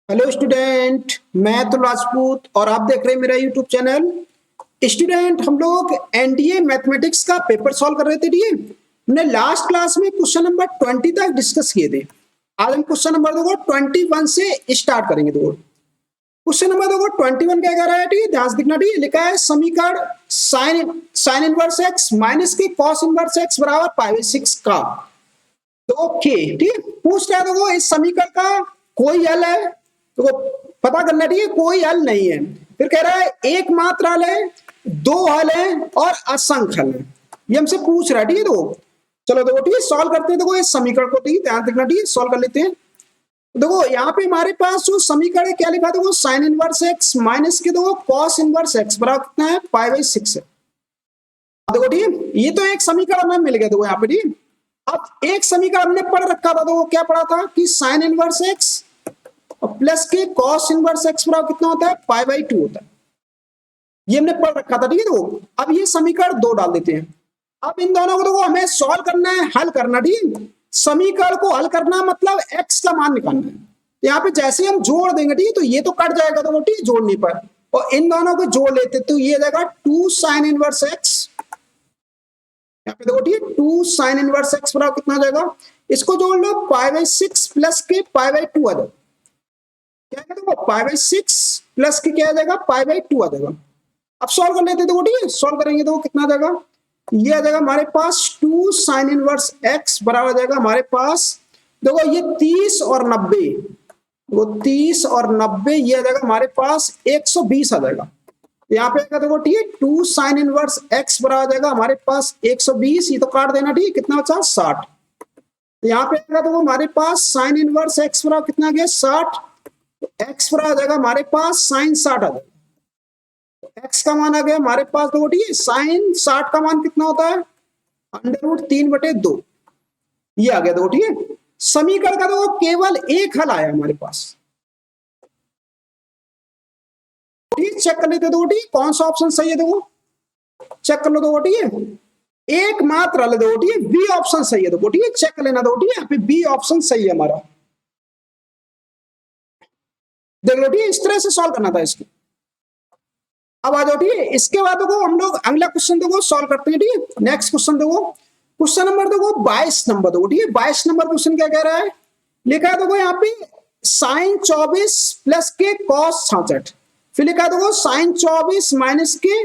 Hello student, मैं तो राजपूत और आप देख रहे हैं मेरा यूट्यूब चैनल। स्टूडेंट, हम लोग एनडीए मैथमेटिक्स का पेपर सॉल्व कर रहे थे। हमने लास्ट क्लास में क्वेश्चन नंबर 20 तक डिस्कस किए थे। आज हम क्वेश्चन नंबर 21 से स्टार्ट करेंगे। क्वेश्चन नंबर 21 क्या कह रहा है? ध्यान से दिखना। लिखा है समीकरण साइन इनवर्स एक्स माइनस के कॉस इनवर्स एक्स बराबर पाई/6 का। ओके, ठीक। पूछ रहा है देखो इस समीकरण का कोई हल है तो पता करना। ठीक है, कोई हल नहीं है। फिर कह रहा है एकमात्र हल है, दो हल है और असंख्य हल है। ये हमसे पूछ रहा है। ठीक है, तो चलो देखो, ठीक है, सॉल्व करते हैं। देखो इस समीकरण को, ठीक है, ध्यान रखना। ठीक है, सॉल्व कर लेते हैं। देखो यहाँ पे हमारे पास जो समीकरण है क्या लिखा? देखो साइन इनवर्स एक्स माइनस के देखो कॉस इनवर्स एक्स बराबर कितना है? पाई/6 है। देखो ठीक है, ये तो एक समीकरण हमें मिल गया। देखो यहाँ पे, ठीक। अब एक समीकरण हमने पढ़ रखा था। तो वो क्या पढ़ा था कि साइन इनवर्स एक्स और प्लस के कॉस इनवर्स एक्स बराबर कितना होता है? पाई/2 होता है। ये हमने पढ़ रखा था। ठीक है, तो अब ये समीकरण 2 डाल देते हैं। अब इन दोनों को देखो हमें सॉल्व करना है, हल करना। ठीक, समीकरण को हल करना मतलब एक्स का मान निकालना है। यहाँ पे जैसे हम जोड़ देंगे, ठीक, तो ये तो कट जाएगा। तो ठीक, जोड़ने पर और इन दोनों को जोड़ लेते तो ये जाएगा 2 साइन इनवर्स एक्स। यहाँ पे देखो, ठीक है, 2 साइन इनवर्स एक्स बराबर कितना हो जाएगा? इसको जोड़ लो, पाई/6 प्लस के पाई/2 आ जाएगा। क्या है? देखो पाई/6 प्लस के क्या आ जाएगा? पाई/2 आ जाएगा। अब सॉल्व कर लेते हैं। देखो ठीक है, सॉल्व करेंगे तो कितना आ जाएगा? ये आ जाएगा हमारे पास 2 साइन इनवर्स एक्स बराबर आ जाएगा हमारे पास। देखो ये 30 और 90, वो 30 और 90 ये आ जाएगा हमारे पास 120 आ जाएगा। यहाँ पे देखो ठीक है, 2 साइन इनवर्स एक्स बराबर आ जाएगा हमारे पास 120। ये तो काट देना। ठीक है, कितना बचा? 60। तो यहाँ पे देखो हमारे पास साइन इनवर्स एक्स बराबर कितना गया? 60। एक्स बराबर आ जाएगा हमारे पास साइन 60 आ जाएगा। एक्स का मान आ गया हमारे पास। देखो ठीक है, साइन 60 का मान कितना होता है? √3/2। ये आ गया। देखो ठीक है, समीकरण का देखो केवल एक हल आया हमारे पास। ठीक, चेक कर लेते। देखो ठीक, कौन सा ऑप्शन सही है? देखो चेक कर लो। देखो ठीक है, एक मात्र हल। देखो ठीक है, बी ऑप्शन सही है। देखो ठीक है, चेक कर लेना। देखो ठीक है, यहाँ पे बी ऑप्शन सही है हमारा। देख लो ठीक है, इस तरह से सॉल्व करना था इसको। अब आ जाओ। ठीक है, इसके बाद देखो हम लोग अगला क्वेश्चन देखो सॉल्व करते हैं। ठीक है, नेक्स्ट क्वेश्चन देखो, क्वेश्चन नंबर देखो 22 नंबर। देखो ठीक है, 22 नंबर क्वेश्चन क्या कह रहा है? लिखा है देखो यहाँ पे साइन 24 प्लस के कॉस 66। फिर लिखा है देखो साइन 24 माइनस के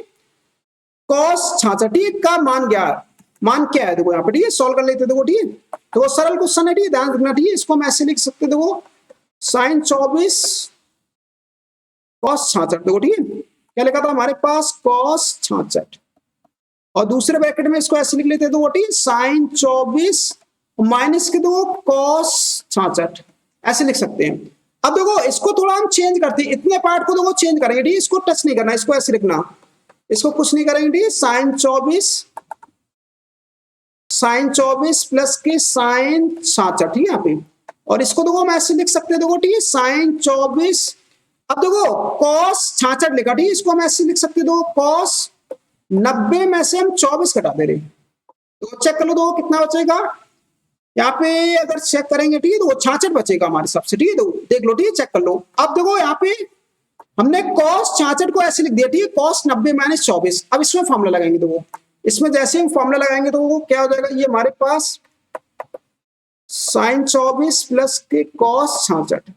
कॉस 66। ठीक का मान क्या है? देखो यहाँ पे, ठीक है, सॉल्व कर लेते। देखो ठीक है, तो सरल क्वेश्चन है। ठीक है, ध्यान रखना। ठीक है, इसको हम ऐसे लिख सकते। देखो साइन 24 कॉस 66। देखो ठीक है, क्या लिखा था हमारे पास? कॉस 66। और दूसरे ब्रैकेट में इसको ऐसे लिख लेते हैं। तो साइन 24 माइनस के दो कॉस 66, ऐसे लिख सकते हैं। अब देखो इसको थोड़ा हम चेंज करते हैं। इतने पार्ट को देखो चेंज करेंगे। ठीक, इसको टच नहीं करना, इसको ऐसे लिखना, इसको कुछ नहीं करेंगे। ठीक, साइन 24 प्लस के साइन 66। ठीक है, यहाँ पे, और इसको देखो हम ऐसे लिख सकते हैं। देखो ठीक है, साइन 24। अब देखो कॉस 66 लिखा। ठीक है, इसको हम ऐसे लिख सकते हैं। देखो कॉस 90 में से हम 24 घटा दे रहे हैं। तो चेक कर लो, दो कितना बचेगा यहाँ पे? अगर चेक करेंगे, ठीक है, तो 66 बचेगा हमारे सबसे। ठीक है, तो देख लो। ठीक है, चेक कर लो। अब देखो यहाँ पे हमने कॉस 66 को ऐसे लिख दिया। ठीक है, कॉस 90 माइनस 24। अब इसमें फॉर्मूला लगाएंगे। तो वो इसमें जैसे हम फॉर्मूला लगाएंगे तो वो क्या हो जाएगा? ये हमारे पास साइन 24 प्लस के कॉस 66,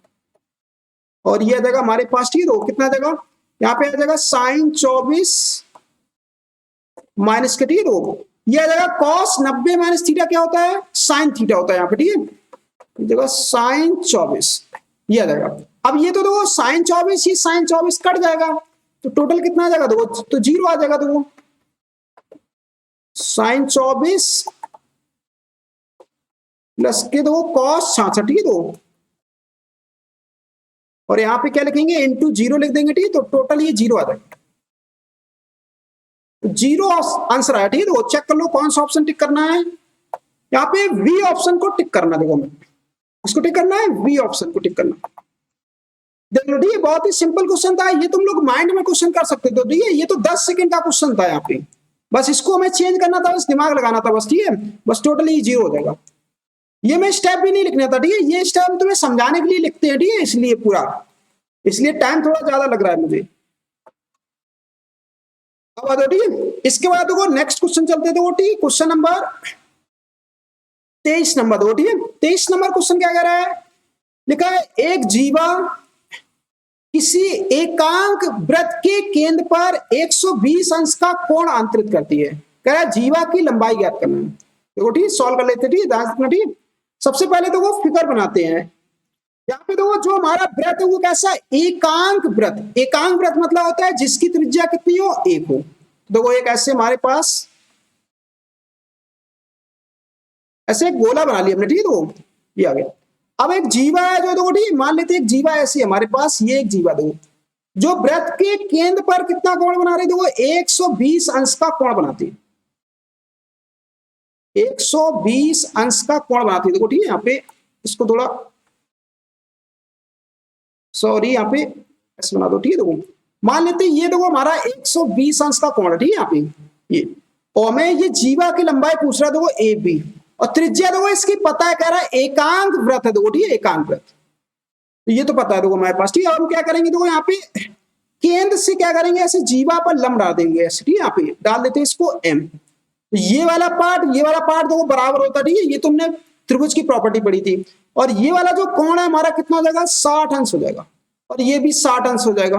और ये आ जाएगा हमारे पास। ठीक है, तो कितना आ जाएगा? यहाँ पे आ जाएगा साइन 24 माइनस के, ठीक है, तो ये आ जाएगा कॉस 90 माइनस थीटा क्या होता है? साइन थीटा होता है यहाँ पे। ठीक है, देखो साइन 24 ये आ जाएगा। अब ये तो देखो साइन 24 ही साइन 24 कट जाएगा, तो टोटल कितना आ जाएगा? देखो तो 0 आ जाएगा। देखो साइन 24 प्लस के दो कॉस 66। ठीक है, तो और यहाँ पे क्या लिखेंगे? इंटू 0 लिख देंगे। ठीक है, तो टोटल ये 0 आ जाएगा। 0 आंसर आया। ठीक है, तो चेक कर लो कौन सा ऑप्शन टिक करना है। यहाँ पे वी ऑप्शन को टिक करना। देखो मैं इसको टिक करना है, वी ऑप्शन को टिक करना। देख लो, ठीक है, बहुत ही सिंपल क्वेश्चन था। ये तुम लोग माइंड में क्वेश्चन कर सकते थे। ठीक है, ये तो 10 सेकंड का क्वेश्चन था। यहाँ पे बस इसको हमें चेंज करना था, बस दिमाग लगाना था बस। ठीक है, बस टोटली 0 हो जाएगा। ये मैं स्टेप भी नहीं लिखना था। ठीक है, ये स्टेप तुम्हें समझाने के लिए लिखते हैं। ठीक है, इसलिए पूरा इसलिए टाइम थोड़ा ज्यादा लग रहा है मुझे। अब आ जाओ, ठीक है। इसके बाद देखो नेक्स्ट क्वेश्चन चलते थे, ठीक है, क्वेश्चन नंबर 23 नंबर, देखो ठीक है, 23 नंबर क्वेश्चन क्या कह रहा है, लिखा है एक जीवा किसी एकांक वृत्त के केंद्र पर 120 अंश का कोण अंतरित करती है। कह रहा है जीवा की लंबाई ज्ञात करना है। देखो ठीक, सॉल्व कर लेते, ठीक है, ठीक। सबसे पहले तो वो फिगर बनाते हैं। यहाँ पे देखो जो हमारा वृत्त है वो कैसा है, एकांक वृत्त। एकांक वृत्त मतलब होता है जिसकी त्रिज्या कितनी हो, 1 हो। देखो एक ऐसे हमारे पास ऐसे एक गोला बना लिया हमने, ठीक है, तो ये आ गया। अब एक जीवा है जो, देखो ठीक, मान लेते हैं एक जीवा ऐसी है हमारे पास, ये एक जीवा देखो जो वृत्त के केंद्र पर कितना कोण बना रही है, देखो 120 अंश का कोण बनाती है। 120 अंश का कोण बनाती है, देखो ठीक है। यहाँ पे इसको थोड़ा, सॉरी, यहाँ पे ऐसे बना दो, ठीक है। देखो मान लेते हैं ये देखो हमारा 120 अंश का कोण है, ठीक है। यहाँ पे ये, और मैं ये जीवा की लंबाई पूछ रहा है, देखो ए बी, और त्रिज्या देखो इसकी पता है, कह रहा है एकांक वृत्त है, देखो ठीक है, एकांक वृत्त। तो ये तो पता है देखो हमारे पास, ठीक है। और हम क्या करेंगे, देखो यहाँ पे केंद्र से क्या करेंगे, ऐसे जीवा पर लंब डाल देंगे ऐसे, ठीक है। यहाँ पे डाल देते हैं इसको एम। तो ये वाला पार्ट देखो बराबर होता है, ठीक है। ये तुमने त्रिभुज की प्रॉपर्टी पढ़ी थी। और ये वाला जो कोण है हमारा कितना हो जाएगा, 60 अंश हो जाएगा। और ये भी 60 अंश हो जाएगा।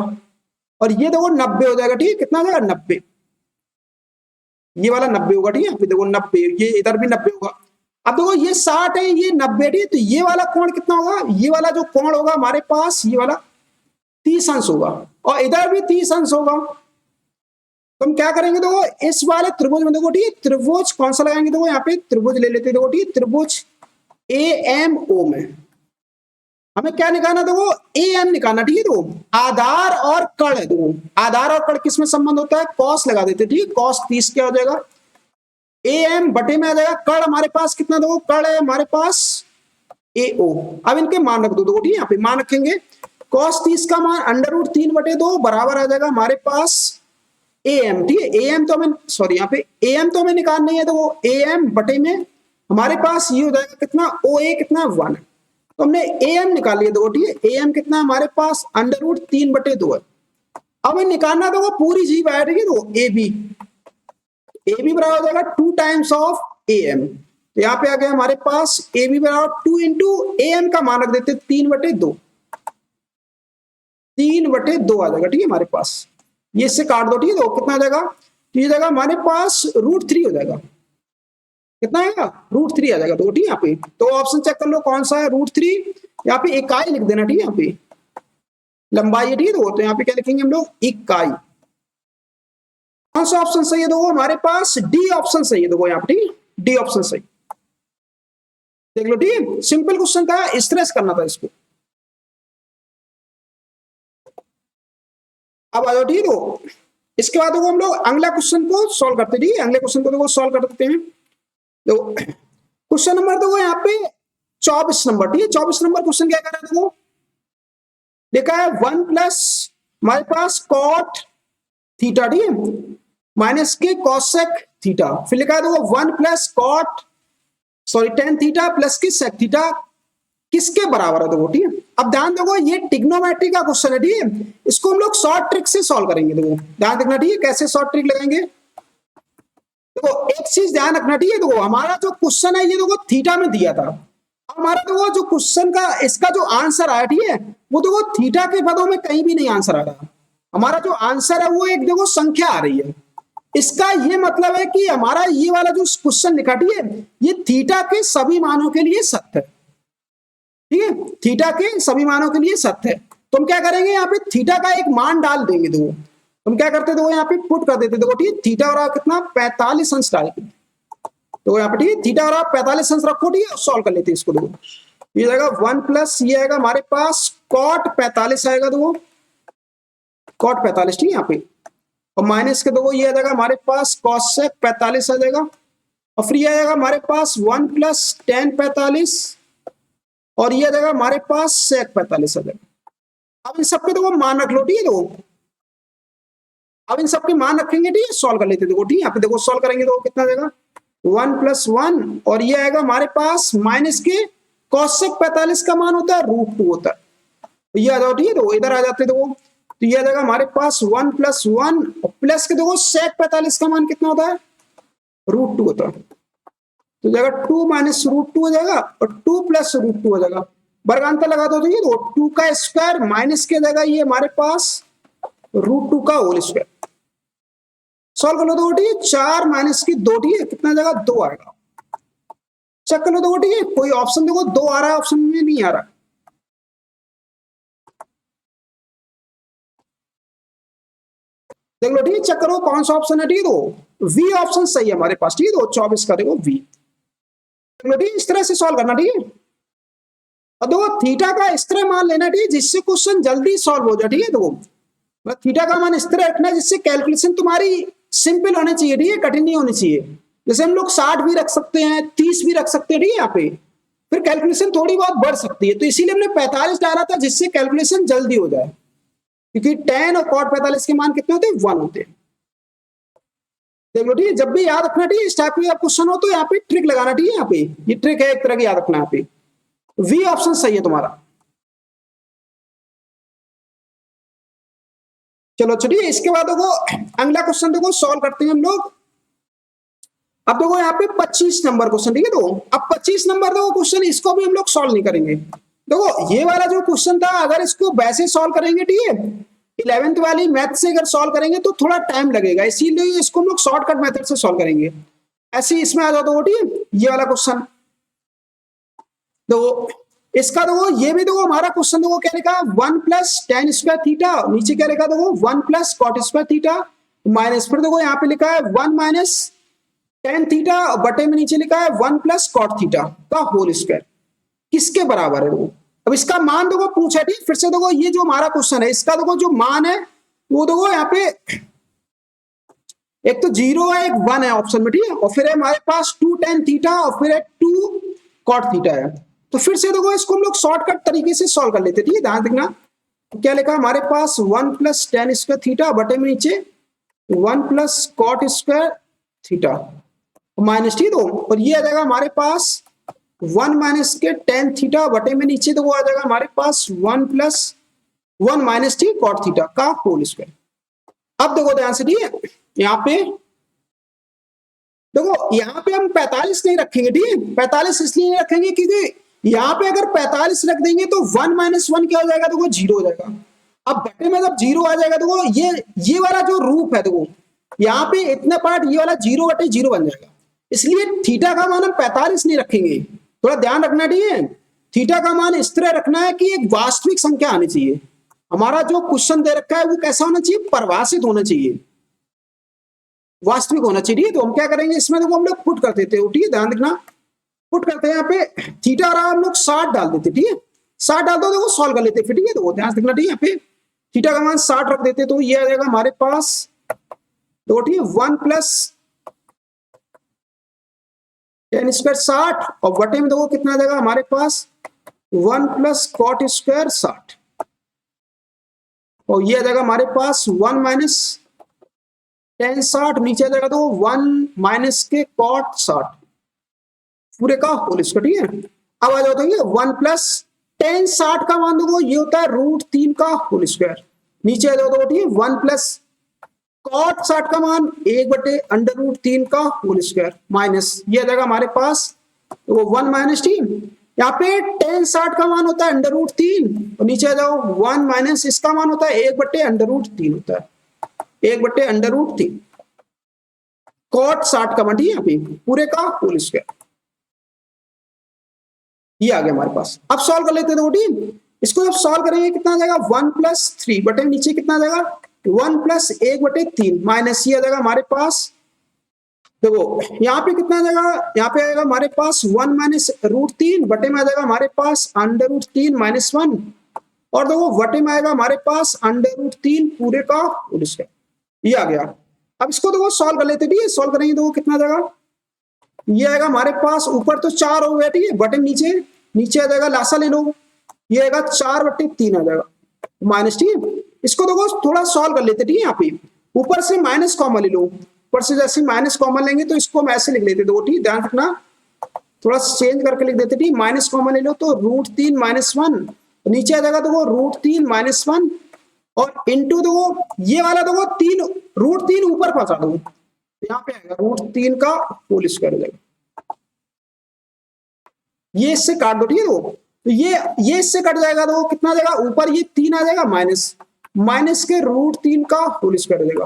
और ये देखो 90 हो जाएगा, ठीक है। कितना हो जाएगा, 90। ये वाला 90 होगा, ठीक है। देखो 90, ये इधर भी 90 होगा। अब देखो ये 60 है, ये 90, ठीक है। तो ये वाला कोण कितना होगा, ये वाला जो कोण होगा हमारे पास, ये वाला 30 अंश होगा। और इधर भी 30 अंश होगा। तो हम क्या करेंगे, देखो इस वाले त्रिभुज में, देखो ठीक है, त्रिभुज कौन सा लगाएंगे, देखो यहाँ पे त्रिभुज ले लेते हैं, देखो ठीक है, त्रिभुज AMO में हमें क्या निकालना, देखो AM निकालना, ठीक है। देखो आधार और कर्ण है, देखो आधार और कर्ण किसमें संबंध होता है, कॉस लगा देते, ठीक है। कॉस 30 क्या हो जाएगा, AM बटे में आ जाएगा। कर्ण हमारे पास कितना, देखो कर्ण है हमारे पास AO। अब इनके मान रख दो, देखो ठीक है, यहाँ पे मान रखेंगे। कॉस 30 का मान √3/2 बराबर आ जाएगा हमारे पास AM, ठीक है। AM तो हमें, सॉरी, यहाँ पे AM तो हमें निकालना ही है, तो वो AM बटे में हमारे पास ये हो जाएगा कितना, OA कितना 1 है। तो हमने AM निकाल लिया, देखो ठीक है। AM कितना है हमारे पास, √3/2 है। अब हमें निकालना, देखो पूरी जीव है, ठीक है। तो AB बराबर हो जाएगा 2 टाइम्स ऑफ AM। तो यहाँ पे आ गया हमारे पास AB बराबर 2 इंटू AM का मान रख देते 3/2, 3/2 आ जाएगा, ठीक है हमारे पास। ये इससे काट दो, ठीक है। तो कितना आ जाएगा, तो ये जाएगा हमारे पास √3 हो जाएगा। कितना आएगा, √3 आ जाएगा, तो ठीक है। यहाँ पे तो ऑप्शन चेक कर लो कौन सा है, √3। यहाँ पे इकाई लिख देना, ठीक है। यहाँ पे लंबाई है, ठीक है। तो यहाँ पे क्या लिखेंगे हम लोग, इकाई। कौन सा ऑप्शन सही है, देखो हमारे पास डी ऑप्शन सही है, देखो यहाँ पे, ठीक है, डी ऑप्शन सही। देख लो, ठीक है। सिंपल क्वेश्चन था, स्ट्रेस करना था इसको। अब आ जाओ, ठीक है। तो इसके बाद देखो हम लोग अगला क्वेश्चन को सॉल्व करते हैं, ठीक है। अगले क्वेश्चन को देखो सॉल्व कर देते हैं। देखो क्वेश्चन नंबर देखो यहाँ पे 24 नंबर, ठीक है। 24 नंबर क्वेश्चन क्या कर रहा है, देखो लिखा है 1 प्लस हमारे पास कॉट थीटा, ठीक है, माइनस के कॉसेक थीटा। फिर लिखा है देखो 1 plus cot, sorry, tan theta plus के सेक थीटा किसके बराबर है, देखो ठीक है। अब ध्यान देखो ये ट्रिग्नोमेट्री का क्वेश्चन है, ठीक है। इसको हम लोग शॉर्ट ट्रिक से सॉल्व करेंगे, देखो ध्यान देखना, ठीक है, कैसे शॉर्ट ट्रिक लगाएंगे। देखो एक चीज ध्यान रखना, ठीक है। देखो हमारा जो क्वेश्चन है ये देखो थीटा में दिया था। हमारा देखो जो क्वेश्चन का इसका जो आंसर आया, ठीक है, वो देखो थीटा के पदों में कहीं भी नहीं आंसर आ रहा। हमारा जो आंसर है वो एक देखो संख्या आ रही है। इसका ये मतलब है कि हमारा ये वाला जो क्वेश्चन लिखा, ठीक है, ये थीटा के सभी मानों के लिए सत्य है, ठीक है। थीटा के सभी मानों के लिए सत्य है। तो हम क्या करेंगे, यहाँ पे थीटा का एक मान डाल देंगे। देखो हम क्या करते, देखो यहाँ पे पुट कर देते, देखो ठीक है। थीटा और कितना 45 अंश डाल के, तो यहाँ पे ठीक है थीटा और 45 अंश रखो, ठीक है। सॉल्व कर लेते हैं इसको। देखो ये जाएगा 1 प्लस ये आएगा हमारे पास कॉट 45 आएगा, देखो कॉट 45, ठीक है। यहाँ पे और माइनस के देखो ये आ जाएगा हमारे पास कॉसेक 45 आ जाएगा। और फिर ये आएगा हमारे पास 1 प्लस टेन 45 और ये आ जाएगा हमारे पास सेक 45 आ जाएगा। अब इन सबके देखो मान रख लो, ठीक है। देखो अब इन सबके मान रखेंगे, ठीक है। सॉल्व कर लेते, देखो ठीक है। यहाँ पे देखो सॉल्व करेंगे तो कितना देगा, 1 + 1 और ये आएगा हमारे पास माइनस के कॉसेक 45 का मान होता है √2 होता है। ये आ जाओ, ठीक है। तो इधर आ जाते देखो, तो ये आ जाएगा हमारे पास 1+1 और प्लस के देखो सेक 45 का मान कितना होता है, √2 होता है। तो जाएगा 2 माइनस √2 हो जाएगा और 2 प्लस √2 हो जाएगा। वर्गांतर लगा दो तो ये 2 का स्क्वायर माइनस के जाएगा ये हमारे पास √2 का होल स्क्वायर। सॉल्व कर लो तो ठीक है, 4 माइनस की 2, ठीक है, कितना जाएगा 2 आएगा। चेक कर लो तो ठीक है, कोई ऑप्शन देखो 2 आ रहा है, ऑप्शन में नहीं आ रहा। देख लो, ठीक है, चेक करो कौन सा ऑप्शन है, ठीक है। तो वी ऑप्शन सही है हमारे पास, ठीक है। तो 24 का देखो वी, देख लो, ठीक है, इस तरह से सॉल्व करना, ठीक है। और देखो थीटा का इस तरह मान लेना, ठीक है, जिससे क्वेश्चन जल्दी सॉल्व हो जाए, ठीक है। देखो थीटा का मान इस तरह रखना है जिससे कैलकुलेशन तुम्हारी सिंपल होनी चाहिए, ठीक है, कठिन नहीं होनी चाहिए। जैसे हम लोग 60 भी रख सकते हैं, 30 भी रख सकते हैं, ठीक है, यहाँ पे फिर कैलकुलेशन थोड़ी बहुत बढ़ सकती है। तो इसीलिए हमने 45 डाला था जिससे कैलकुलेशन जल्दी हो जाए, क्योंकि tan और cot 45 के मान कितने होते हैं, 1 होते हैं। देख लो, ठीक है, जब भी याद रखना, ठीक है, इस टाइप का क्वेश्चन हो तो यहाँ पे ट्रिक लगाना, ठीक है। यहाँ पे ये ट्रिक है एक तरह की, याद रखना। यहाँ पे वी ऑप्शन सही है तुम्हारा। चलो चलिए, इसके बाद देखो अगला क्वेश्चन देखो सॉल्व करते हैं हम लोग। अब देखो यहाँ पे 25 नंबर क्वेश्चन, ठीक है। तो अब 25 नंबर देखो क्वेश्चन, इसको भी हम लोग सॉल्व नहीं करेंगे। देखो ये वाला जो क्वेश्चन था, अगर इसको वैसे सॉल्व करेंगे, ठीक है, 11th वाली मैथ से अगर सॉल्व करेंगे तो थोड़ा टाइम लगेगा, इसीलिए इसको हम लोग शॉर्टकट मेथड से सॉल्व करेंगे। ऐसे इसमें आ जाओ तो ठीक है, ये वाला क्वेश्चन देखो, इसका देखो ये भी देखो हमारा क्वेश्चन देखो क्या लिखा, 1 प्लस tan स्क्वायर थीटा, नीचे क्या लिखा देखो 1 plus cot square theta minus, फिर देखो यहाँ पे लिखा है 1 माइनस tan थीटा, बटे में नीचे लिखा है 1 प्लस कॉट थीटा का होल स्क्वायर किसके बराबर है। देखो अब इसका मान देखो पूछा, ठीक, फिर से देखो ये जो हमारा क्वेश्चन है इसका देखो जो मान है वो देखो यहाँ पे एक तो 0 है, एक 1 है ऑप्शन में, ठीक है, और फिर है हमारे पास 2 tan थीटा और फिर है 2 कॉट थीटा है। तो फिर से देखो इसको हम लोग शॉर्टकट तरीके से सॉल्व कर लेते, ठीक है। ध्यान देखना क्या लिखा हमारे पास 1 प्लस tan स्क्वायर थीटा, बटे में नीचे 1 plus cot square theta minus, ठीक, तो और ये आ जाएगा हमारे पास 1 माइनस के tan थीटा, बटे में नीचे तो वो आ जाएगा हमारे पास 1 plus 1 minus T cot theta का होल स्क्वायर। अब देखो ध्यान से, ठीक है, यहाँ पे देखो यहाँ पे हम 45 नहीं रखेंगे, ठीक है। 45 इसलिए नहीं रखेंगे क्योंकि यहाँ पे अगर 45 रख देंगे तो 1 माइनस 1 क्या हो जाएगा, देखो 0 हो जाएगा। अब बटे में जब 0 आ जाएगा देखो ये वाला जो रूप है देखो यहाँ पे इतना पार्ट ये वाला 0 बटे 0 बन जाएगा, इसलिए थीटा का मान हम 45 नहीं रखेंगे। थोड़ा ध्यान रखना, ठीक है, थीटा का मान इस तरह रखना है कि एक वास्तविक संख्या आनी चाहिए। हमारा जो क्वेश्चन दे रखा है वो कैसा होना चाहिए, परिभाषित होना चाहिए, वास्तविक होना चाहिए। तो हम क्या करेंगे इसमें देखो हम लोग पुट कर देते हो, ठीक है, ध्यान रखना पुट करते हैं। यहाँ पे थीटा रहा हम लोग 60 डाल देते, ठीक है, 60 डाल दो देखो सॉल्व कर लेते फिर, ठीक है। तो ध्यान रखना, ठीक है, यहाँ पे थीटा का मान 60 रख देते तो ये आ जाएगा हमारे पास दो, ठीक है, 1 प्लस tan स्क्वायर 60 और बटे में देखो कितना आ जाएगा हमारे पास 1 प्लस कॉट स्क्वायर 60 और ये आ जाएगा हमारे पास 1 माइनस tan 60, नीचे आ जाएगा तो 1 माइनस के कॉट 60 पूरे का होल स्क्वायर, ठीक है। अब आ जाओ तो ये 1 प्लस tan 60 का मान देखो ये होता है √3 का होल स्क्वायर, नीचे आ जाओ तो ठीक है 1 प्लस कॉट 60 का मान 1 बटे √3 का होल स्क्वायर माइनस ये आ जाएगा हमारे पास तो 1 माइनस, ठीक, यहाँ पे tan 60 का मान होता है √3 और नीचे आ जाओ 1 माइनस इसका मान होता है 1 बटे √3 होता है, 1 बटे √3 कॉट 60 का मान, ठीक है, यहाँ पे पूरे का होल स्क्वायर ये आ गया हमारे पास। अब सॉल्व कर लेते हैं, ठीक, इसको जब सॉल्व करेंगे कितना आ जाएगा 1 प्लस 3 बटे नीचे कितना आ जाएगा 1 प्लस 1 बटे 3 माइनस ये आ जाएगा हमारे पास देखो यहाँ पे कितना आ जाएगा, यहाँ पे आएगा हमारे पास 1 माइनस √3 बटे में आ जाएगा हमारे पास √3 माइनस 1 और देखो बटे में आएगा हमारे पास √3 पूरे का होल स्क्वायर ये आ गया। अब इसको देखो सॉल्व कर लेते, ठीक है, सॉल्व करेंगे तो कितना आ जाएगा, ये आएगा हमारे पास ऊपर तो 4 हो गया, ठीक है, बटे नीचे आ जाएगा लासा ले लो ये आएगा 4 बटे 3 आ जाएगा माइनस, ठीक है। इसको देखो थोड़ा सॉल्व कर लेते, ठीक है, यहाँ पे ऊपर से माइनस कॉमन ले लो, ऊपर से जैसे माइनस कॉमन लेंगे तो इसको हम ऐसे लिख लेते दो, ठीक, ध्यान रखना थोड़ा चेंज करके लिख देते, ठीक, माइनस कॉमन ले लो तो √3 माइनस 1 तो नीचे आ जाएगा देखो √3 - 1 और इंटू देखो ये वाला देखो 3 √3 ऊपर पहुंचा दो, यहाँ पे आएगा √3 का होल स्क्वायर हो जाएगा। ये इससे काट दो, ठीक है। तो ये इससे कट जाएगा तो कितना आ जाएगा, ऊपर ये 3 आ जाएगा माइनस के √3 का होल स्क्वायर हो जाएगा।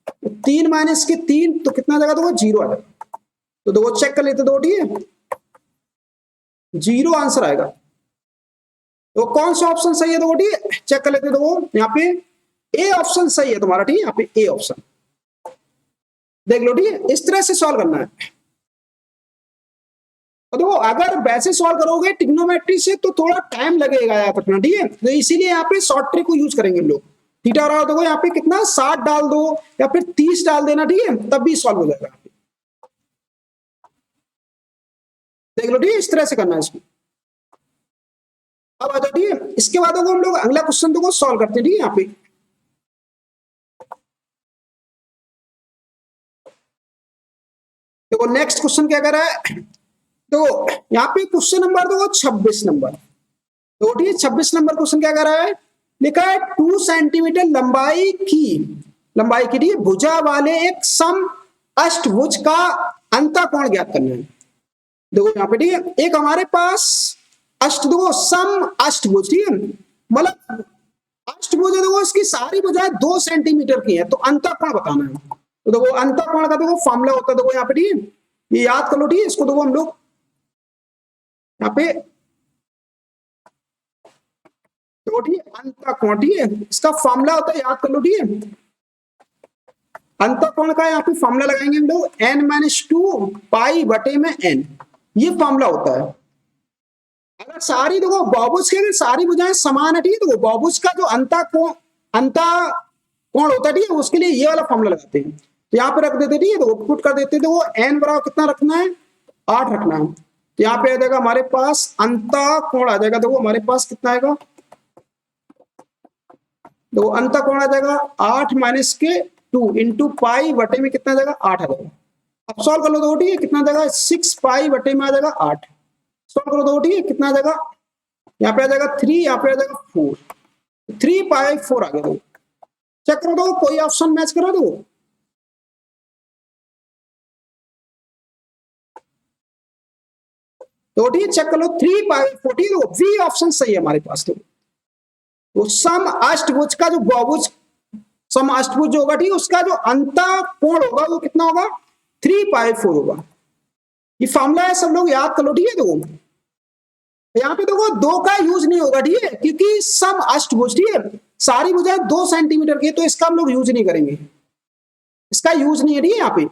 तो 3 माइनस के 3 तो कितना आ जाएगा, तो 0 आ जाएगा। तो देखो चेक कर लेते दो, ठीक है, 0 आंसर आएगा। तो कौन सा ऑप्शन सही है, देखो ठीक है, चेक कर लेते देखो यहाँ पे ए ऑप्शन सही है तुम्हारा, ठीक है, यहाँ पे ए ऑप्शन देख लो, ठीक है। इस तरह से सॉल्व करना है। तो देखो अगर वैसे सॉल्व करोगे ट्रिग्नोमेट्री से तो थोड़ा टाइम लगेगा याद रखना, ठीक है। तो इसीलिए यहाँ पे शॉर्ट ट्रिक को यूज करेंगे हम लोग। थीटा और देखो यहाँ पे कितना 60 डाल दो या फिर 30 डाल देना, ठीक है, तब भी सॉल्व हो जाएगा। देख लो, ठीक है, इस तरह से करना है इसको। अब आ जाओ, ठीक है, इसके बाद हम लोग अगला क्वेश्चन देखो सॉल्व करते हैं, ठीक है। यहाँ पे देखो नेक्स्ट क्वेश्चन क्या कर रहा है, तो यहाँ पे क्वेश्चन नंबर देखो 26 नंबर, तो ठीक है 26 नंबर क्वेश्चन क्या कर रहा है, लिखा है 2 सेंटीमीटर लंबाई की भुजा वाले एक सम अष्टभुज का अंतःकोण ज्ञात करना है। देखो यहाँ पे, ठीक है, एक हमारे पास देखो सम अष्टभुज, ठीक है, मतलब अष्टभुज है, देखो इसकी सारी भुजाएं 2 सेंटीमीटर की है, तो अंतःकोण बताना है। तो देखो अंतःकोण का देखो फॉर्मूला होता है, देखो यहाँ पे, ठीक है, ये याद कर लो, ठीक है। इसको देखो हम लोग यहाँ पे तो ठीक है अंतःकोण, ठीक है, इसका फॉर्मूला होता है, याद कर लो, ठीक है। अंतःकोण का यहाँ पे फॉर्मूला लगाएंगे हम लोग n-2 पाई बटे में n, ये फॉर्मूला होता है। अगर सारी देखो बहुभुज के अगर सारी भुजाएं समान है, ठीक है, तो बहुभुज का जो अंतःकोण होता है, ठीक है, उसके लिए ये वाला फॉर्मूला लगाते हैं। तो यहाँ पे रख देते, ठीक है, तो पुट कर देते, तो n बराबर कितना रखना है, 8 रखना है। तो यहाँ पे आ जाएगा हमारे पास अंतःकोण आ जाएगा, देखो हमारे पास कितना आएगा, तो अंतःकोण आ जाएगा 8 माइनस के 2 इंटू पाई बटे में कितना आ जाएगा, 8 आ जाएगा। अब सॉल्व कर लो, तो ठीक है, कितना आ जाएगा 6 पाई बटे में आ जाएगा 8। सॉल्व करो, तो ठीक है, कितना आ जाएगा, यहाँ पे आ जाएगा 3, यहाँ पे आ जाएगा 4, 3 पाई 4 आ गया। दो चेक करो, दो कोई ऑप्शन मैच करो, दो तो ठीक है, चेक कर लो 3 पाई 40, तो बी ऑप्शन सही है हमारे पास। तो सम अष्टभुज का जो बहुभुज सम अष्टभुज जो होगा, ठीक है, उसका जो अंतःकोण होगा वो कितना होगा, 3 पाई 4 होगा। ये फॉर्मूला है, सब लोग याद कर लो, ठीक है। देखो यहाँ पे देखो 2 का यूज नहीं होगा, ठीक है, क्योंकि सम अष्टभुज, ठीक है, सारी भुजाएं 2 सेंटीमीटर की, तो इसका हम लोग यूज नहीं करेंगे, इसका यूज नहीं है, ठीक है। यहाँ पे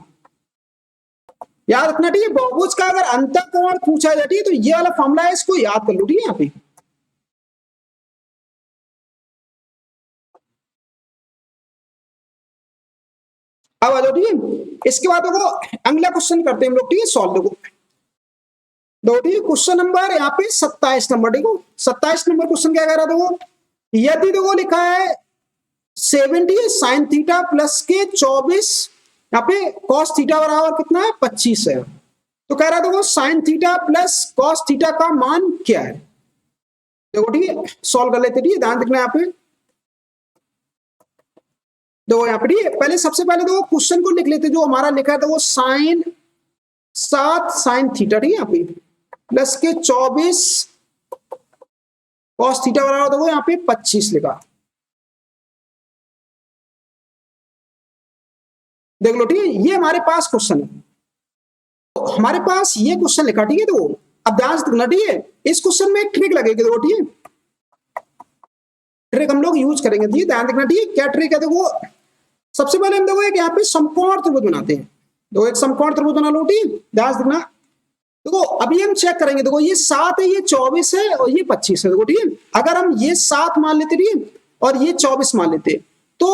याद रखना, ठीक है, बहुभुज का अगर अंतःकोण पूछा जाए, ठीक है, तो ये वाला फॉर्मूला है, इसको याद कर लो, ठीक है। यहाँ पे अब आ जाओ, ठीक है, इसके बाद देखो अगला क्वेश्चन करते हैं हम लोग, ठीक है, सॉल्व। देखो ठीक, क्वेश्चन नंबर यहाँ पे 27 नंबर, देखो 27 नंबर क्वेश्चन क्या कह रहा, देखो यदि देखो लिखा है 70 साइन थीटा प्लस के 24 यहाँ पे कॉस थीटा बराबर कितना है, 25 है। तो कह रहा देखो sine theta plus cos theta का मान क्या है। देखो ठीक है, सॉल्व कर लेते, ठीक है, ध्यान रखना यहाँ पे। देखो यहाँ पे ठीक है, पहले सबसे पहले देखो क्वेश्चन को लिख लेते, जो हमारा लिखा है वो साइन 7 साइन थीटा, ठीक है, यहाँ पे प्लस के 24 कॉस थीटा बराबर देखो यहाँ पे 25 लिखा। देख लो ठीक है, ये हमारे पास क्वेश्चन है, तो हमारे पास ये क्वेश्चन लिखा, ठीक है। तो अब ध्यान से देखना, ठीक है, इस क्वेश्चन में एक ट्रिक लगेगी, देखो ठीक है, ट्रिक हम लोग यूज करेंगे, ठीक है, ध्यान देखना, ठीक है, क्या ट्रिक है। देखो सबसे पहले हम देखो एक यहाँ पे समकोण त्रिभुज बनाते हैं, देखो एक समकोण त्रिभुज बना लो, ठीक है, ध्यान से देखना। देखो अभी हम चेक करेंगे, देखो ये 7 है, ये 24 है और ये 25 है, देखो ठीक है। अगर हम ये 7 मान लेते, ठीक है, और ये 24 मान लेते, तो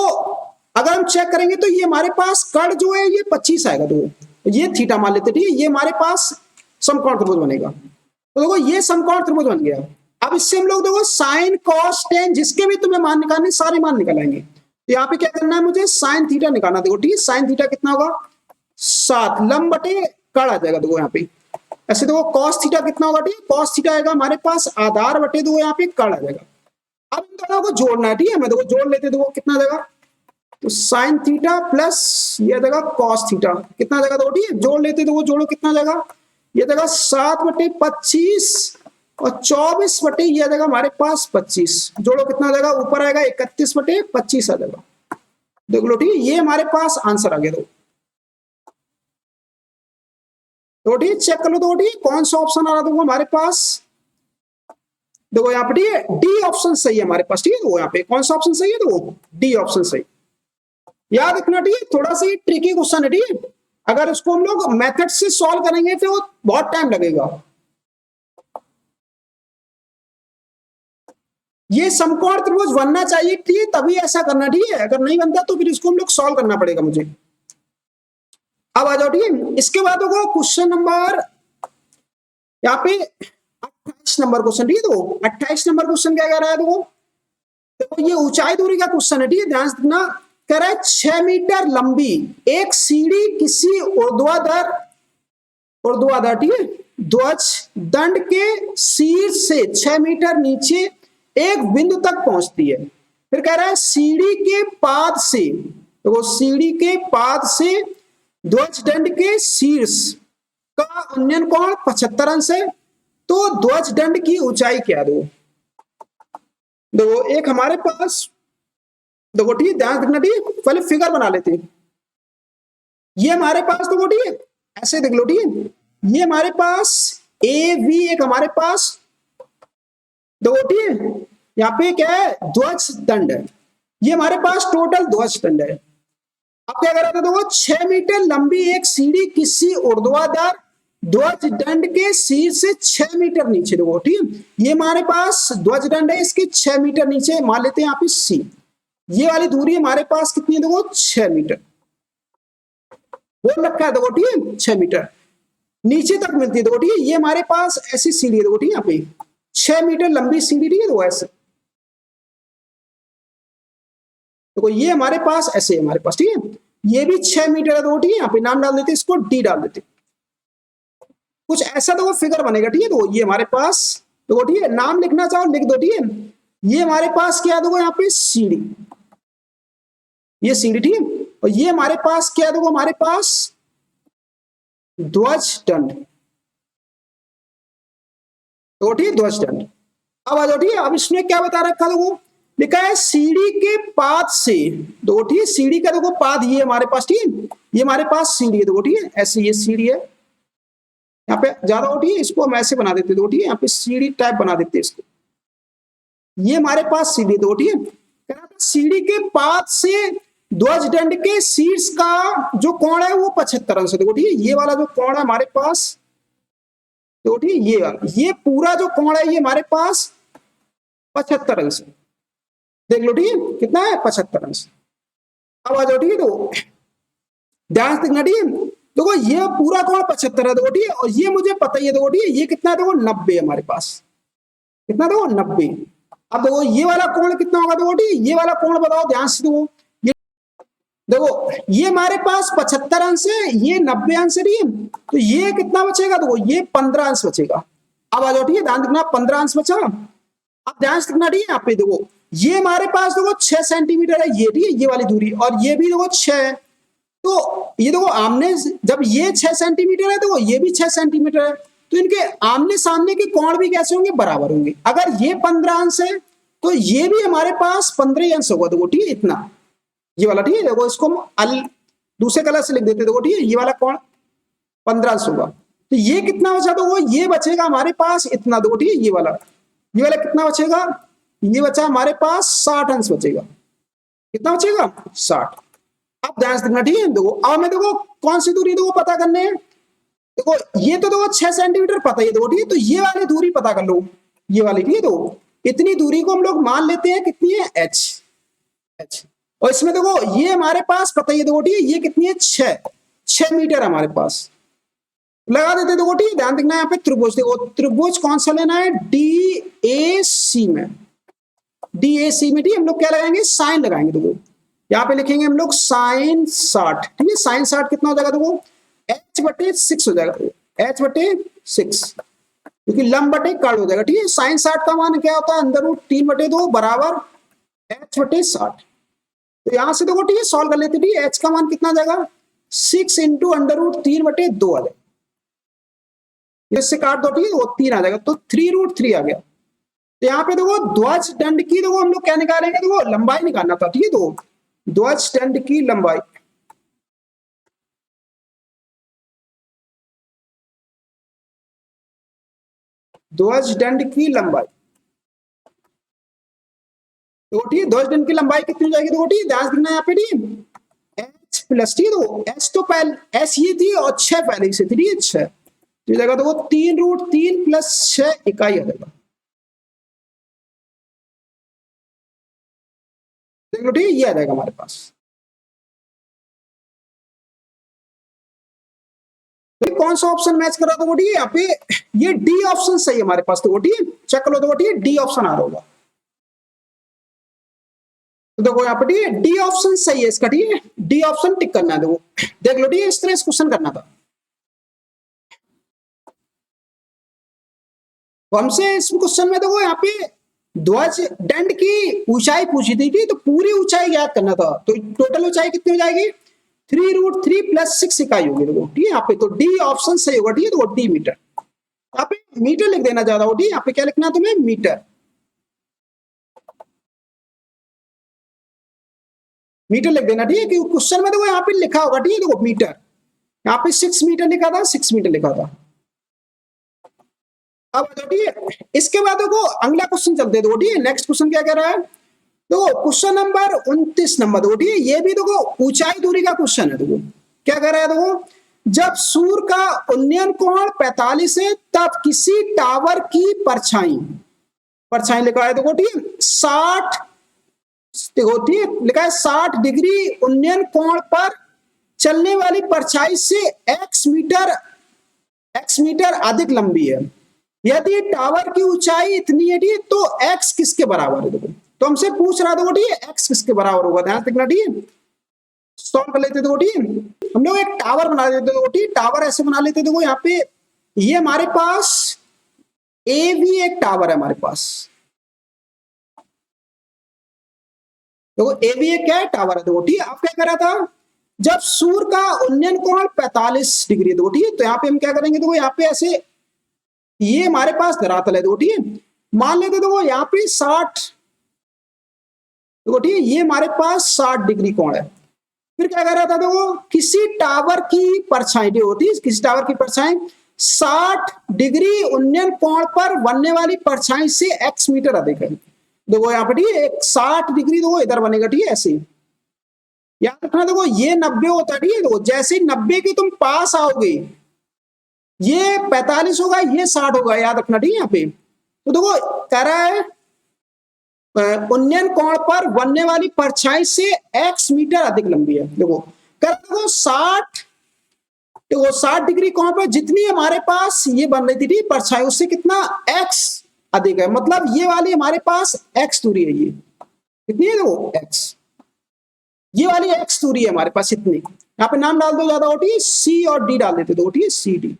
अगर हम चेक करेंगे तो ये हमारे पास कर्ण जो है ये 25 आएगा, देखो ये थीटा मान लेते, ठीक है, ये हमारे पास समकोण त्रिभुज बनेगा। तो देखो ये समकोण त्रिभुज बन गया। अब इससे हम लोग देखो साइन कॉस टेन जिसके भी तुम्हें मान निकालने, सारे मान निकालेंगे। तो यहाँ पे क्या करना है, मुझे साइन थीटा निकालना, देखो ठीक है, साइन थीटा कितना होगा 7 लंब बटे कर्ण आ जाएगा, देखो यहाँ पे। ऐसे देखो कॉस थीटा कितना होगा, ठीक है, कॉस थीटा आएगा हमारे पास आधार बटे, देखो यहाँ पे कर्ण आ जाएगा। अब इन दोनों को जोड़ना है, ठीक है। मैं देखो जोड़ लेते, देखो कितना देगा, तो साइन थीटा प्लस ये देगा कॉस थीटा, कितना देगा देखो, ठीक है। जोड़ लेते देखो, जोड़ो कितना देगा, ये देगा 7/25 और 24 ये देगा हमारे पास 25, जोड़ो कितना देगा, ऊपर आएगा 31/25 आ जाएगा। देख लो, ठीक है, ये हमारे पास आंसर आ गया। तो ठीक चेक कर लो, तो ठीक कौन सा ऑप्शन आ रहा था हमारे पास, देखो यहाँ पे ठीक है डी ऑप्शन सही है हमारे पास, ठीक है। वो यहाँ पे कौन सा ऑप्शन सही है, तो डी ऑप्शन सही। याद रखना, ठीक है, थोड़ा सा ये ट्रिकी क्वेश्चन है, ठीक है। अगर इसको हम लोग मेथड से सॉल्व करेंगे फिर वो बहुत टाइम लगेगा। ये समकोण त्रिभुज बनना चाहिए, ठीक है, तभी ऐसा करना, ठीक है। अगर नहीं बनता तो फिर इसको हम लोग सॉल्व करना पड़ेगा मुझे। अब आ जाओ, ठीक है। इसके बाद होगा क्वेश्चन नंबर यहाँ पे 28 नंबर क्वेश्चन, ठीक है। तो 28 नंबर क्वेश्चन क्या कह रहा है, देखो ये ऊंचाई दूरी का क्वेश्चन है, ठीक है, ध्यान से देखना। कह रहा है 6 मीटर लंबी एक सीढ़ी किसी ऊर्ध्वाधर, ठीक है, ध्वज दंड के शीर्ष से 6 मीटर नीचे एक बिंदु तक पहुंचती है। फिर कह रहा है सीढ़ी के पाद से, तो सीढ़ी के पाद से ध्वज दंड के शीर्ष का उन्नयन कोण 75 अंश है। तो ध्वज दंड की ऊंचाई क्या दो, एक हमारे पास, देखो ठीक है, ध्यान रखना, ठीक है, पहले फिगर बना लेते हैं। ये हमारे पास, देखो ठीक है, ऐसे देख लो, ठीक है, ये हमारे पास ए बी एक हमारे पास, देखो ठीक है, यहाँ पे क्या है, ध्वज दंड है, ये हमारे पास टोटल ध्वज दंड है। अब क्या कर रहा था, देखो 6 मीटर लंबी एक सीढ़ी किसी ऊर्ध्वाधर ध्वज दंड के शीर्ष से 6 मीटर नीचे, देखो ठीक है, ये हमारे पास ध्वज दंड है, इसके 6 मीटर नीचे मान लेते हैं यहाँ पे सी। ये वाली दूरी हमारे पास कितनी है, देखो 6 मीटर बोल रखा है, देखो ठीक है, 6 मीटर नीचे तक मिलती है, देखो ठीक है। ये हमारे पास ऐसी सीढ़ी है, देखो ठीक है, यहाँ पे 6 मीटर लंबी सीढ़ी, ठीक है, तो ऐसे देखो, ये हमारे पास ऐसे है हमारे पास, ठीक है, ये भी 6 मीटर है, देखो ठीक है, यहाँ पे नाम डाल देते, इसको डी डाल देते, कुछ ऐसा देखो फिगर बनेगा, ठीक है। तो ये हमारे पास, देखो ठीक है, नाम लिखना चाहो लिख दो, ठीक है। ये हमारे पास क्या देखो, यहाँ पे सीढ़ी, ये सीढ़ी, ठीक है, और ये हमारे पास क्या देखो, हमारे पास ध्वज दंड, तो ठीक है, ध्वज दंड। अब आ जाओ, ठीक है, अब इसमें क्या बता रखा, देखो लिखा है सीढ़ी के पाद से, दो ठीक है, सीढ़ी का देखो पाद ये हमारे पास, ठीक है, ये हमारे पास सीढ़ी है, देखो ठीक है, ऐसे ये सीढ़ी है, यहाँ पे ज्यादा हो, ठीक है, इसको हम ऐसे बना देते, देखो ठीक है, यहाँ पे सीढ़ी टाइप बना देते इसको, ये हमारे पास सीढ़ी, देखो ठीक है, सीढ़ी के पाद से ध्वज दंड के शीर्ष का जो कोण है वो 75 अंश है, देखो ठीक है, ये वाला जो कोण है हमारे पास, देखो ठीक है, ये वाला, ये पूरा जो कोण है ये हमारे पास 75 अंश है, देख लो ठीक है, कितना है 75 अंश। अब आ जाओ, ठीक है, तो ध्यान से देखना, ठीक है, देखो ये पूरा कोण 75 है, देखो ठीक है, और ये मुझे पता ही है, देखो ठीक है, ये कितना है, देखो 90 हमारे पास, कितना देखो 90। अब देखो ये वाला कोण कितना होगा, देखो ठीक है, ये वाला कोण बताओ ध्यान से, देखो ये हमारे पास 75 अंश है, ये 90 अंश है, तो ये कितना बचेगा, देखो ये 15 अंश बचेगा। अब आ जाओ, ठीक है, ध्यान रखना, 15 अंश बचा। अब ध्यान से रखना, ठीक है, यहाँ पे देखो ये हमारे पास देखो 6 सेंटीमीटर है, ये ठीक है, ये वाली दूरी, और ये भी देखो 6 है, तो ये देखो आमने, जब ये 6 सेंटीमीटर है, देखो ये भी 6 सेंटीमीटर है, तो इनके आमने सामने के कोण भी कैसे होंगे, बराबर होंगे। अगर ये 15 अंश है तो ये भी हमारे पास 15 अंश होगा, देखो ठीक है, इतना ये वाला, ठीक है, देखो इसको हम दूसरे कलर से लिख देते, देखो ठीक है, ये वाला कोण 15 अंश होगा, तो ये कितना बचा, तो वो ये बचेगा हमारे पास इतना, देखो ठीक है, ये वाला कितना बचेगा, ये बचा हमारे पास 60 अंश बचेगा, कितना बचेगा 60। अब ध्यान से देखना, ठीक है, देखो अब हमें देखो कौन सी दूरी देखो पता करने है, देखो ये तो देखो 6 सेंटीमीटर पता है, देखो ठीक है, तो ये वाली दूरी पता कर लो, ये वाली, ठीक है, तो इतनी दूरी को हम लोग मान लेते हैं कितनी है, h, और इसमें देखो ये हमारे पास पता ही, देखो ठीक है, ये कितनी है 6 मीटर हमारे पास, लगा देते, देखो ठीक है, ध्यान देखना, यहाँ पे त्रिभुज, देखो त्रिभुज कौन सा लेना है, DAC में, ठीक है, हम लोग क्या लगाएंगे, साइन लगाएंगे, देखो यहाँ पे लिखेंगे हम लोग साइन 60, ठीक है, साइन 60 कितना हो जाएगा, देखो h/6 हो जाएगा, h/6, क्योंकि लंब बटे कर्ण हो जाएगा। ठीक है, साइन 60 का मान क्या होता है, अंदर रूट 3/2 बराबर h/60। तो यहां से देखो ठीक है, सॉल्व कर लेते। ठीक है, h का मान कितना आ जाएगा, 6 इंटू अंडर रूट 3/2 आ जाएगा। इससे काट दो, ठीक है, वो 3 आ जाएगा, तो 3√3 आ गया। तो यहाँ पे देखो ध्वज दंड की देखो हम लोग क्या निकालेंगे, देखो लंबाई निकालना था। ठीक है, तो ध्वज दंड की लंबाई, ध्वज दंड की लंबाई, तो ठीक है, ध्वज दंड की लंबाई कितनी हो जाएगी, देखो ठीक है, ध्यान रखना यहाँ पे। ठीक है, एच प्लस, ठीक है, तो एच तो पहले एस ये थी और 6 पहले से थी। ठीक है, 6 तो जगह देखो 3√3 + 6 इकाई आ जाएगा। देख लो, ठीक है, ये आ जाएगा हमारे पास। तो कौन सा ऑप्शन मैच कर रहा था, वो ठीक है, यहाँ पे ये डी ऑप्शन सही है हमारे पास। तो वो ठीक है, चेक कर लो, तो वो ठीक है, डी ऑप्शन आ रहा होगा। तो देखो यहाँ पे ठीक है, डी ऑप्शन सही है इसका। ठीक है, डी ऑप्शन टिक करना है। देखो देख लो, ठीक है, इस तरह इस क्वेश्चन करना था। तो हमसे इस क्वेश्चन में देखो यहाँ पे ध्वज दंड की ऊंचाई पूछी थी, तो पूरी ऊंचाई याद करना था। तो टोटल ऊंचाई कितनी हो जाएगी, 3√3 + 6 इकाई होगी। देखो ठीक है, यहाँ पे तो डी ऑप्शन सही होगा। ठीक है, तो डी मीटर, यहाँ पे मीटर लिख देना ज्यादा होती है। यहाँ पे क्या लिखना है तुम्हें, मीटर। मीटर लिख देना। ठीक है, कि क्वेश्चन में देखो यहाँ पे लिखा होगा। ठीक है, देखो मीटर, यहाँ पे 6 मीटर लिखा था, 6 मीटर लिखा था। अब ठीक है, इसके बाद देखो अगला क्वेश्चन चलते हैं। देखो ठीक है, नेक्स्ट क्वेश्चन क्या कह रहा है, देखो क्वेश्चन नंबर 29 नंबर। देखो ठीक है, ये भी देखो ऊंचाई दूरी का क्वेश्चन है। देखो क्या कह रहा है, देखो जब सूर्य का उन्नयन कोण 45 है, तब किसी टावर की परछाई, परछाई लिखा है, देखो ठीक है, 60, देखो ठीक है, लिखा है 60 डिग्री उन्नयन कोण पर चलने वाली परछाई से एक्स मीटर अधिक लंबी है। यदि टावर की ऊंचाई इतनी है, तो एक्स किसके बराबर है। देखो तो हमसे पूछ रहा था, ठीक है, एक्स किसके बराबर होगा, ध्यान रखना। ठीक है, सॉल्व कर लेते थे। ठीक है, हम लोग एक टावर बना देते थे। ठीक है, टावर ऐसे बना लेते थे, यहाँ पे ये हमारे पास ए भी एक टावर है हमारे पास। देखो ए भी एक क्या है, टावर है। देखो ठीक है, आप क्या कर रहा था, जब सूर्य का उन्नयन कोण 45 डिग्री, देखो ठीक है, तो यहाँ पे हम क्या करेंगे, देखो यहाँ पे ऐसे ये हमारे पास धरातल है। देखो ठीक है, मान लेते देखो यहाँ पे 60, देखो ठीक है, ये हमारे पास 60 डिग्री कोण है। फिर क्या कर रहा था, देखो किसी टावर की परछाई जो होती है, किसी टावर की परछाई 60 डिग्री उन्नयन कोण पर बनने वाली परछाई से एक्स मीटर अधिक है। देखो यहाँ पे ठीक है, 60 डिग्री देखो इधर बनेगा। ठीक है, ऐसे याद रखना। देखो ये 90 होता है। ठीक है, देखो जैसे 90 के तुम पास आओगे, ये 45 होगा, ये 60 होगा, याद रखना। ठीक है, यहाँ पे तो देखो कह रहा है उन्नयन कोण पर बनने वाली परछाई से एक्स मीटर अधिक लंबी है। देखो कर देखो 60, देखो 60 डिग्री कोण पर जितनी हमारे पास ये बन रही थी परछाई, उससे कितना एक्स अधिक है। मतलब ये वाली हमारे पास एक्स दूरी है, ये कितनी है, देखो एक्स, ये वाली एक्स दूरी है हमारे पास इतनी। यहाँ पे नाम डाल दो ज्यादा होती, सी और डी डाल देते, ठीक है, सी डी।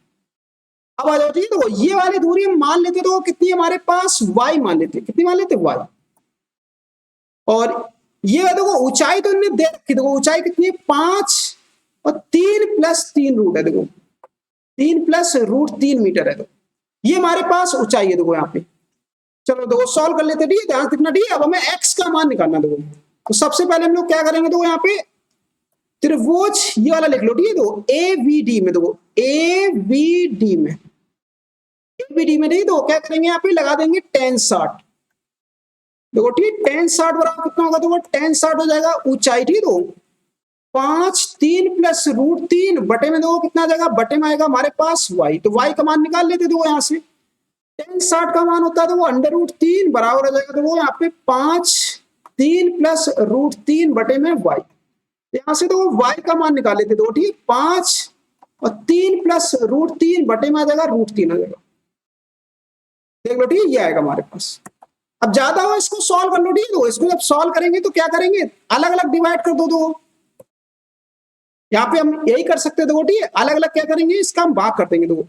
अब आ जाओ, ठीक है, तो ये वाली दूरी हम मान लेते, तो कितनी हमारे पास वाई मान लेते, कितनी मान लेते, वाई। और ये देखो ऊंचाई तो इन्हें दे रखी, देखो ऊंचाई कितनी है, 5 और 3 + 3 रूट है। देखो 3 + √3 मीटर है। तो ये हमारे पास ऊंचाई है। देखो यहाँ पे चलो देखो सॉल्व कर लेते, ठीक है, ध्यान रखना। ठीक है, अब हमें एक्स का मान निकालना। देखो तो सबसे पहले हम लोग क्या करेंगे, देखो यहाँ पे त्रिभुज ये वाला लिख लो। ठीक है, देखो ए बी डी में, देखो ए बी डी में, ए बी डी में नहीं, तो क्या करेंगे, यहाँ पे लगा देंगे tan 60। देखो ठीक, tan 60 बराबर कितना होगा, देखो tan 60 हो जाएगा ऊंचाई। ठीक, तो 5 3 + √3 बटे में, देखो कितना आ जाएगा, बटे में आएगा हमारे पास y। तो y का मान निकाल लेते, देखो यहाँ से tan 60 का मान होता है, तो √3 बराबर हो जाएगा, देखो यहाँ पे 5 3 + √3 बटे में y। यहाँ से देखो y का मान निकाल लेते, देखो ठीक, 5 और 3 + √3 बटे में आ जाएगा √3 आ जाएगा। देख लो ठीक, ये आएगा हमारे पास। अब ज्यादा हो इसको सॉल्व कर लो। ठीक है, तो इसको जब सॉल्व करेंगे तो क्या करेंगे, अलग अलग डिवाइड कर दो। दो यहाँ पे हम यही कर सकते हैं। देखो ठीक है, अलग अलग क्या करेंगे, इसका हम भाग कर देंगे। देखो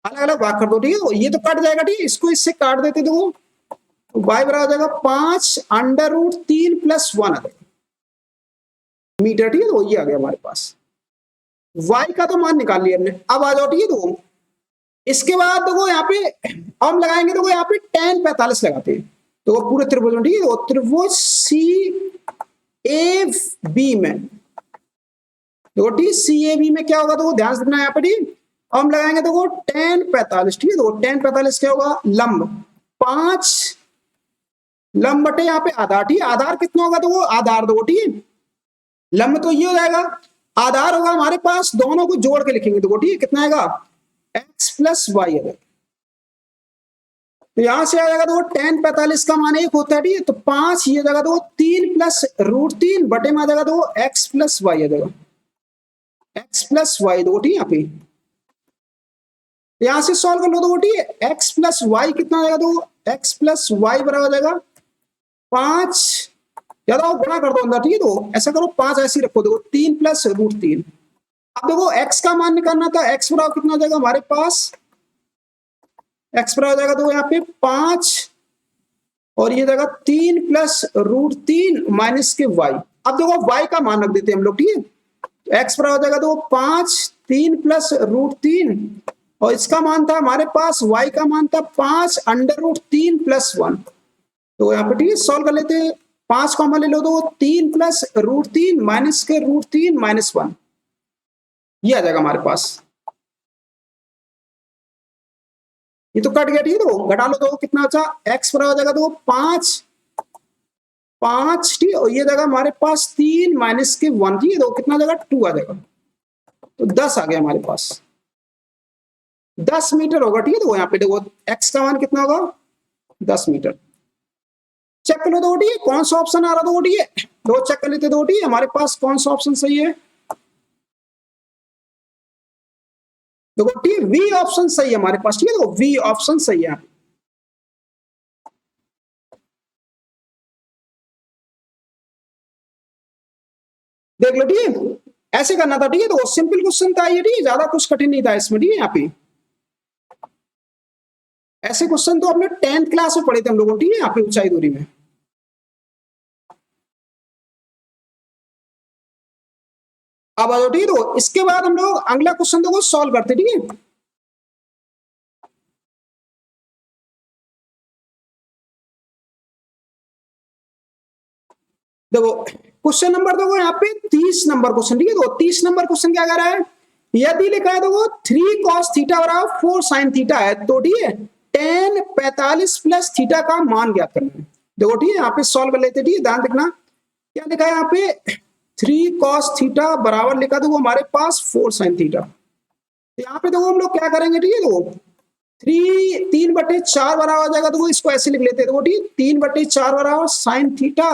अलग अलग भाग कर दो, ठीक है। तो ये तो कट जाएगा, ठीक है, इसको इससे काट देते तो y बराबर हो जाएगा 5√3+1 आ जाएगा मीटर, ठीक है। तो ये आ गया हमारे पास, y का तो मान निकाल लिया हमने। अब आ जाओ, ठीक है। तो इसके बाद देखो यहाँ पे हम लगाएंगे, देखो यहाँ पे tan 45 लगाते हैं, तो वो पूरे त्रिभुज में, ठीक है। तो त्रिभुज सी ए बी में, देखो ठीक, सी ए बी में क्या होगा, तो ध्यान से देखना यहाँ पे, ठीक। हम लगाएंगे देखो tan 45, ठीक है। तो tan 45 क्या होगा, लंब 5 लंब बटे यहाँ पे आधार, ठीक है। आधार कितना होगा, तो वो आधार दो, ठीक है। लंब तो ये हो जाएगा, आधार होगा हमारे पास, दोनों को जोड़ के लिखेंगे देखो, ठीक है। कितना आएगा, x+y आएगा। तो यहां से आ जाएगा, तो tan 45 का मान 1 होता है, ठीक है। तो 5 ये जगह, तो 3+√3 बटे में आ जाएगा, तो x+y आ जाएगा, x+y दो, ठीक है। यहाँ पे यहां से सॉल्व कर लो, तो ठीक है। x+y कितना आ जाएगा, तो x+y बराबर हो जाएगा 5, ज्यादा गुणा कर दो अंदर, ठीक है। तो ऐसा करो, 5 ऐसे रखो, देखो 3+√3। अब देखो x का मान निकालना था, x बराबर कितना आ जाएगा हमारे पास, x बराबर हो जाएगा, तो यहाँ पे 5 और ये जाएगा 3+√3 माइनस के y। अब देखो y का मान रख देते हैं हम लोग, ठीक है। x बराबर हो जाएगा, तो 5 3+√3 और इसका मान था हमारे पास, y का मान था 5√3+1। तो यहाँ पे ठीक है, सॉल्व कर लेते हैं। 5 कॉमन ले लो, तो 3+√3 माइनस के √3 -1, ये आ जाएगा हमारे पास। ये तो कट गया, ठीक है। तो घटा लो, तो कितना बचा, x बराबर हो जाएगा, तो 5 ठीक है। और ये जाएगा हमारे पास 3 माइनस के 1, ठीक है। तो कितना जाएगा, 2 आ जाएगा। तो 10 आ गया हमारे पास, 10 मीटर होगा, ठीक है। तो यहाँ पे देखो x का मान कितना होगा, 10 मीटर। चेक कर लो, दो ठीक है, कौन सा ऑप्शन आ रहा, दो ठीक है। दो चेक कर लेते, दो ठीक है, हमारे पास कौन सा ऑप्शन सही है। देखो ठीक, वी ऑप्शन सही है हमारे पास, ठीक है। तो वी ऑप्शन सही है। देख लो, ठीक है, ऐसे करना था, ठीक है। तो सिंपल क्वेश्चन था ये, ठीक है, ज्यादा कुछ कठिन नहीं था इसमें, ठीक है। यहाँ पे ऐसे क्वेश्चन तो हमने 10th क्लास में पढ़े थे हम लोगों, ठीक है। यहाँ पे ऊंचाई दूरी में। अब आ जाओ, ठीक है। तो इसके बाद हम लोग अगला क्वेश्चन देखो सॉल्व करते, ठीक है। देखो क्वेश्चन नंबर देखो यहाँ पे 30 नंबर क्वेश्चन, ठीक है। तो 30 नंबर क्वेश्चन क्या कह रहा है, यदि लिखा है देखो 3 cos थीटा बराबर 4 sin थीटा है, तो ठीक है tan 45 प्लस थीटा का मान ज्ञात करना है। देखो ठीक है, यहाँ पे सॉल्व कर लेते, ठीक है। ध्यान देखना क्या लिखा है यहाँ पे, 3 cos थीटा बराबर लिखा देखो हमारे पास 4 sin थीटा। यहाँ पे देखो हम लोग क्या करेंगे, ठीक है। देखो 3/4 बराबर हो जाएगा, तो वो इसको ऐसे लिख लेते हैं, देखो ठीक, 3/4 बराबर sin थीटा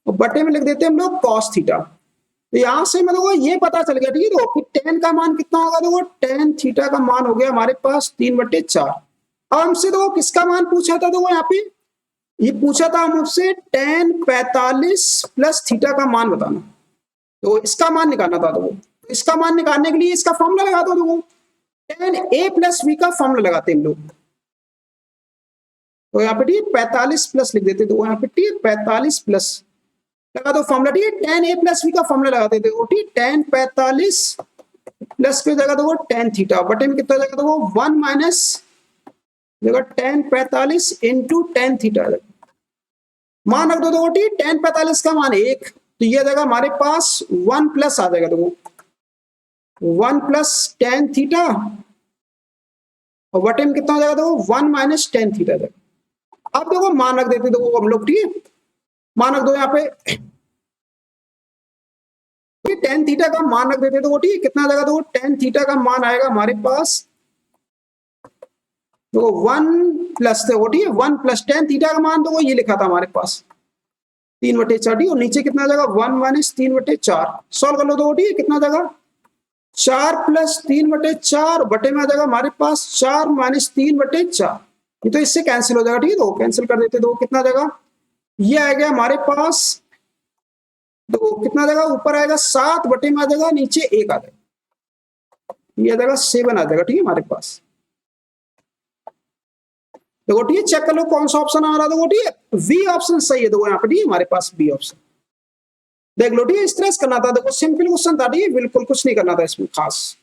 और बटे में लिख देते हैं हम लोग cos थीटा। तो यहां से मतलब ये पता चल गया, ठीक है। तो tan का मान कितना होगा, तो tan थीटा का मान हो गया हमारे पास 3/4। अब हमसे तो किसका मान पूछा था, तो यहाँ पे ये पूछा था हमसे tan 45 प्लस थीटा का मान बताना, तो इसका मान निकालना था। तो इसका मान निकालने के लिए इसका फॉर्मूला लगा दो, देखो tan a प्लस b का फॉर्मूला लगाते हैं हम लोग। तो यहाँ पे ठीक 45 प्लस लिख देते, तो यहाँ पे ठीक 45 प्लस लगा दो फॉर्मूला, ठीक है। tan a प्लस b का फॉर्मूला लगाते थे, ठीक, tan 45 प्लस की जगह देखो tan थीटा बटे में कितना जगह देखो 1 माइनस जगह tan 45 इंटू tan थीटा मान रख दो, देखो ठीक, tan 45 का मान 1, तो ये जगह हमारे पास 1 प्लस आ जाएगा, देखो 1 प्लस tan थीटा और बटे में कितना हो जाएगा, देखो 1 माइनस tan थीटा जाएगा। अब देखो मान रख देते देखो हम लोग, ठीक है। मान रख दो यहाँ पे tan थीटा का मान रख देते, तो ठीक है, कितना जाएगा, तो tan थीटा का मान आएगा हमारे पास तो 1 प्लस, तो ठीक है 1 प्लस tan थीटा का मान, तो ये लिखा था हमारे पास 3/4, और नीचे कितना जाएगा 1 माइनस 3/4। सॉल्व कर लो, तो ठीक है कितना जाएगा 4 प्लस 3/4 बटे में आ जाएगा हमारे पास 4 माइनस 3/4। ये तो इससे कैंसिल हो जाएगा, ठीक है। तो कैंसिल कर देते, तो कितना जाएगा, ये आएगा हमारे पास, तो कितना जाएगा, ऊपर आएगा 7 बटे में आ जाएगा, नीचे 1 आ जाएगा, ये आ जाएगा 7 आ जाएगा, ठीक है हमारे पास। देखो ठीक है, चेक कर लो कौन सा ऑप्शन आ रहा है। देखो ठीक है, वी ऑप्शन सही है। देखो यहाँ पे ठीक है, हमारे पास बी ऑप्शन। देख लो ठीक है, स्ट्रेस करना था, देखो सिंपल क्वेश्चन था, ठीक है, बिल्कुल कुछ नहीं करना था इसमें खास।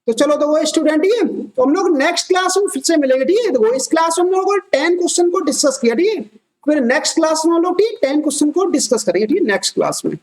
तो चलो देखो स्टूडेंट, ठीक है, तो हम लोग नेक्स्ट क्लास में फिर से मिलेंगे, ठीक है। देखो इस क्लास में हम लोग 10 क्वेश्चन को डिस्कस किया, ठीक है। फिर नेक्स्ट क्लास में हम लोग ठीक 10 क्वेश्चन को डिस्कस करेंगे, ठीक है, नेक्स्ट क्लास में।